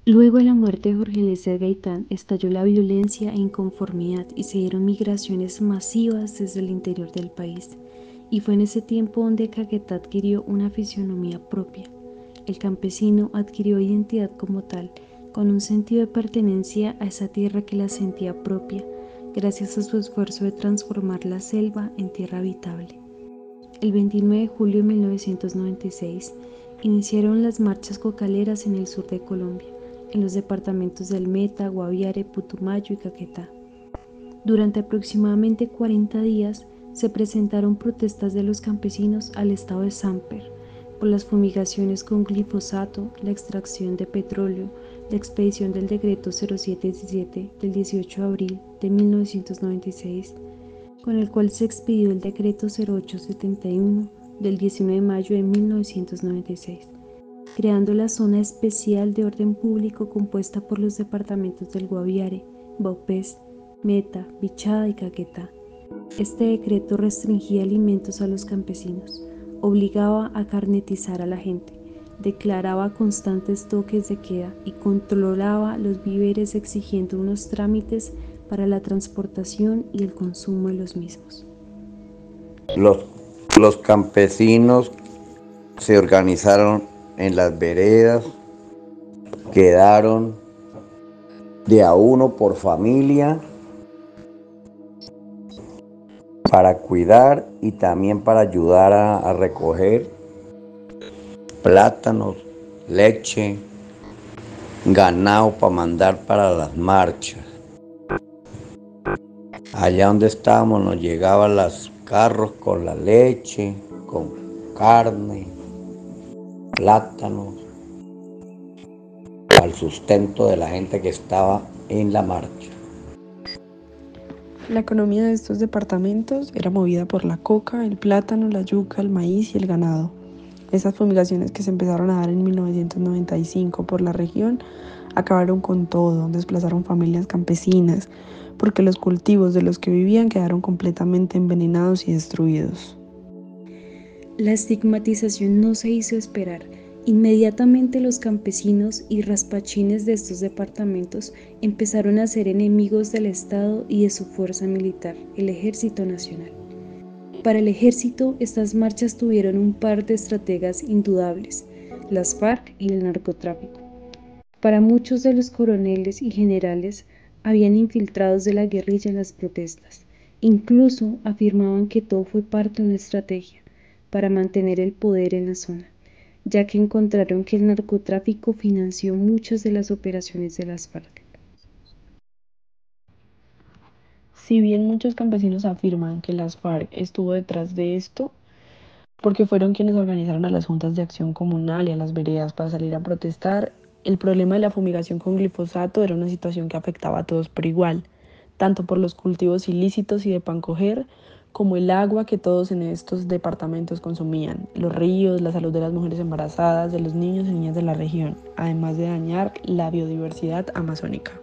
Luego de la muerte de Jorge Eliezer Gaitán, estalló la violencia e inconformidad y se dieron migraciones masivas desde el interior del país. Y fue en ese tiempo donde Caquetá adquirió una fisonomía propia. El campesino adquirió identidad como tal, con un sentido de pertenencia a esa tierra que la sentía propia, gracias a su esfuerzo de transformar la selva en tierra habitable. El 29 de julio de 1996 iniciaron las marchas cocaleras en el sur de Colombia, en los departamentos del Meta, Guaviare, Putumayo y Caquetá. Durante aproximadamente 40 días se presentaron protestas de los campesinos al estado de Samper por las fumigaciones con glifosato, la extracción de petróleo, la expedición del decreto 0717 del 18 de abril de 1996, con el cual se expidió el decreto 0871 del 19 de mayo de 1996, creando la Zona Especial de Orden Público compuesta por los departamentos del Guaviare, Vaupés, Meta, Bichada y Caquetá. Este decreto restringía alimentos a los campesinos, obligaba a carnetizar a la gente, declaraba constantes toques de queda y controlaba los víveres exigiendo unos trámites para la transportación y el consumo de los mismos. Los, los campesinos se organizaron en las veredas, quedaron de a uno por familia para cuidar y también para ayudar a recoger plátanos, leche, ganado para mandar para las marchas. Allá donde estábamos nos llegaban los carros con la leche, con carne, plátanos, al sustento de la gente que estaba en la marcha. La economía de estos departamentos era movida por la coca, el plátano, la yuca, el maíz y el ganado. Esas fumigaciones que se empezaron a dar en 1995 por la región acabaron con todo, desplazaron familias campesinas, porque los cultivos de los que vivían quedaron completamente envenenados y destruidos. La estigmatización no se hizo esperar. Inmediatamente los campesinos y raspachines de estos departamentos empezaron a ser enemigos del Estado y de su fuerza militar, el Ejército Nacional. Para el ejército, estas marchas tuvieron un par de estrategas indudables, las FARC y el narcotráfico. Para muchos de los coroneles y generales, habían infiltrados de la guerrilla en las protestas. Incluso afirmaban que todo fue parte de una estrategia para mantener el poder en la zona, ya que encontraron que el narcotráfico financió muchas de las operaciones de las FARC. Si bien muchos campesinos afirman que las FARC estuvo detrás de esto, porque fueron quienes organizaron a las juntas de acción comunal y a las veredas para salir a protestar, el problema de la fumigación con glifosato era una situación que afectaba a todos por igual, tanto por los cultivos ilícitos y de pan coger, como el agua que todos en estos departamentos consumían, los ríos, la salud de las mujeres embarazadas, de los niños y niñas de la región, además de dañar la biodiversidad amazónica.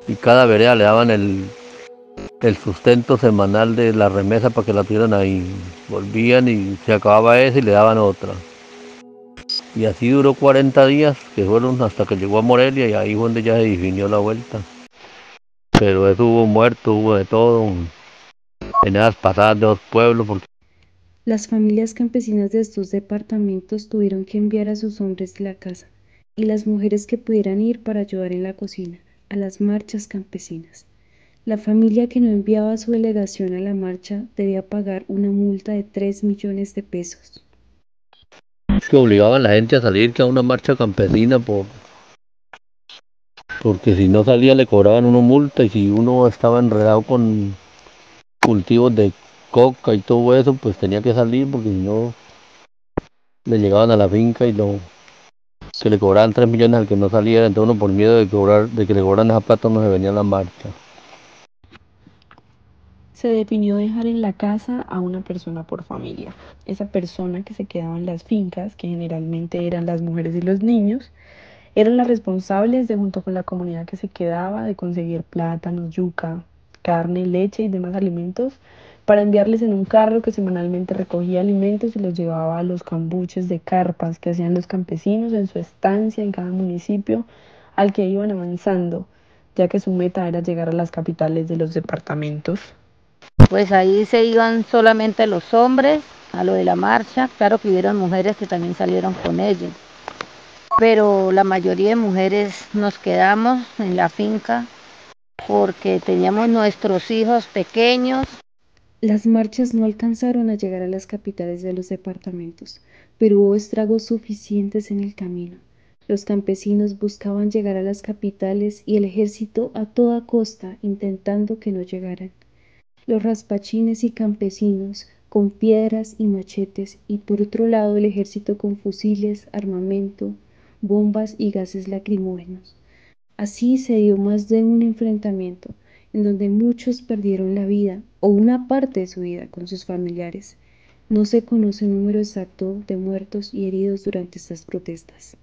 Y cada vereda le daban el sustento semanal de la remesa para que la tuvieran ahí. Volvían y se acababa esa y le daban otra. Y así duró 40 días, que fueron hasta que llegó a Morelia y ahí fue donde ya se definió la vuelta. Pero eso hubo muertos, hubo de todo, en esas pasadas de los pueblos. Las familias campesinas de estos departamentos tuvieron que enviar a sus hombres de la casa y las mujeres que pudieran ir para ayudar en la cocina a las marchas campesinas. La familia que no enviaba a su delegación a la marcha debía pagar una multa de 3 millones de pesos. Que obligaban a la gente a salir que a una marcha campesina porque si no salía le cobraban una multa y si uno estaba enredado con cultivos de coca y todo eso, pues tenía que salir porque si no le llegaban a la finca y que le cobraban 3 millones al que no saliera, entonces uno por miedo de que le cobraran esa plata no se venía a la marcha. Se definió dejar en la casa a una persona por familia. Esa persona que se quedaba en las fincas, que generalmente eran las mujeres y los niños, eran las responsables de, junto con la comunidad que se quedaba, de conseguir plátanos, yuca, carne, leche y demás alimentos para enviarles en un carro que semanalmente recogía alimentos y los llevaba a los cambuches de carpas que hacían los campesinos en su estancia en cada municipio al que iban avanzando, ya que su meta era llegar a las capitales de los departamentos. Pues ahí se iban solamente los hombres a lo de la marcha, claro que hubieron mujeres que también salieron con ellos, pero la mayoría de mujeres nos quedamos en la finca porque teníamos nuestros hijos pequeños. Las marchas no alcanzaron a llegar a las capitales de los departamentos, pero hubo estragos suficientes en el camino. Los campesinos buscaban llegar a las capitales y el ejército a toda costa intentando que no llegaran. Los raspachines y campesinos con piedras y machetes y por otro lado el ejército con fusiles, armamento, bombas y gases lacrimógenos. Así se dio más de un enfrentamiento en donde muchos perdieron la vida o una parte de su vida con sus familiares. No se conoce el número exacto de muertos y heridos durante estas protestas.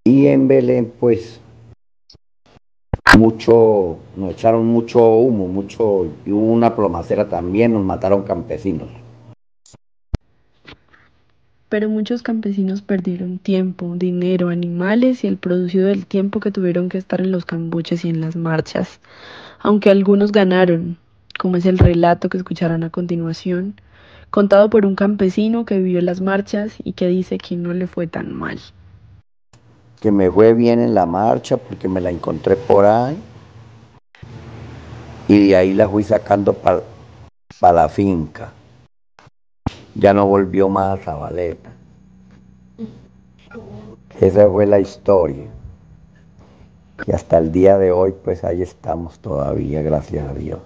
Y en Belén, pues, nos echaron mucho humo, y hubo una plomacera también, nos mataron campesinos. Pero muchos campesinos perdieron tiempo, dinero, animales y el producido del tiempo que tuvieron que estar en los cambuches y en las marchas. Aunque algunos ganaron, como es el relato que escucharán a continuación, contado por un campesino que vivió las marchas y que dice que no le fue tan mal. Que me fue bien en la marcha porque me la encontré por ahí y de ahí la fui sacando para la finca. Ya no volvió más a Zabaleta. Esa fue la historia. Y hasta el día de hoy, pues ahí estamos todavía, gracias a Dios.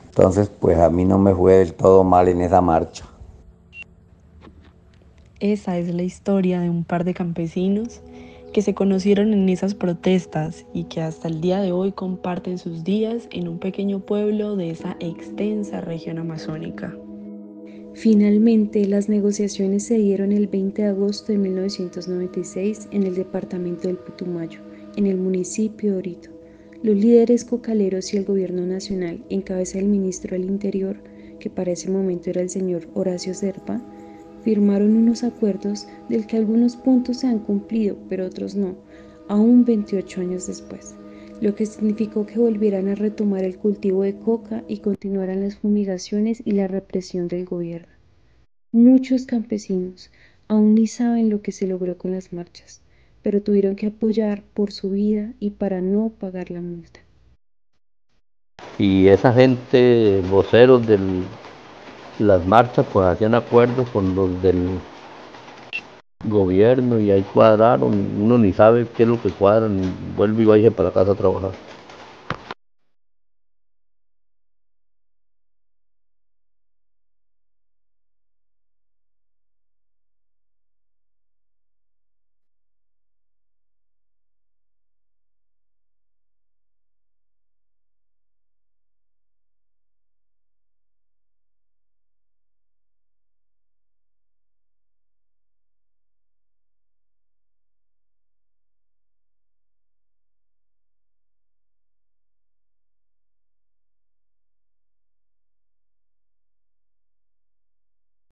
Entonces, pues a mí no me fue del todo mal en esa marcha. Esa es la historia de un par de campesinos que se conocieron en esas protestas y que hasta el día de hoy comparten sus días en un pequeño pueblo de esa extensa región amazónica. Finalmente, las negociaciones se dieron el 20 de agosto de 1996 en el departamento del Putumayo, en el municipio de Orito. Los líderes cocaleros y el gobierno nacional, en cabeza del ministro del Interior, que para ese momento era el señor Horacio Serpa, firmaron unos acuerdos del que algunos puntos se han cumplido, pero otros no, aún 28 años después, lo que significó que volvieran a retomar el cultivo de coca y continuaran las fumigaciones y la represión del gobierno. Muchos campesinos aún ni saben lo que se logró con las marchas, pero tuvieron que apoyar por su vida y para no pagar la multa. Y esa gente, voceros de las marchas, pues hacían acuerdos con los del gobierno y ahí cuadraron. Uno ni sabe qué es lo que cuadran, vuelve y vaya para casa a trabajar.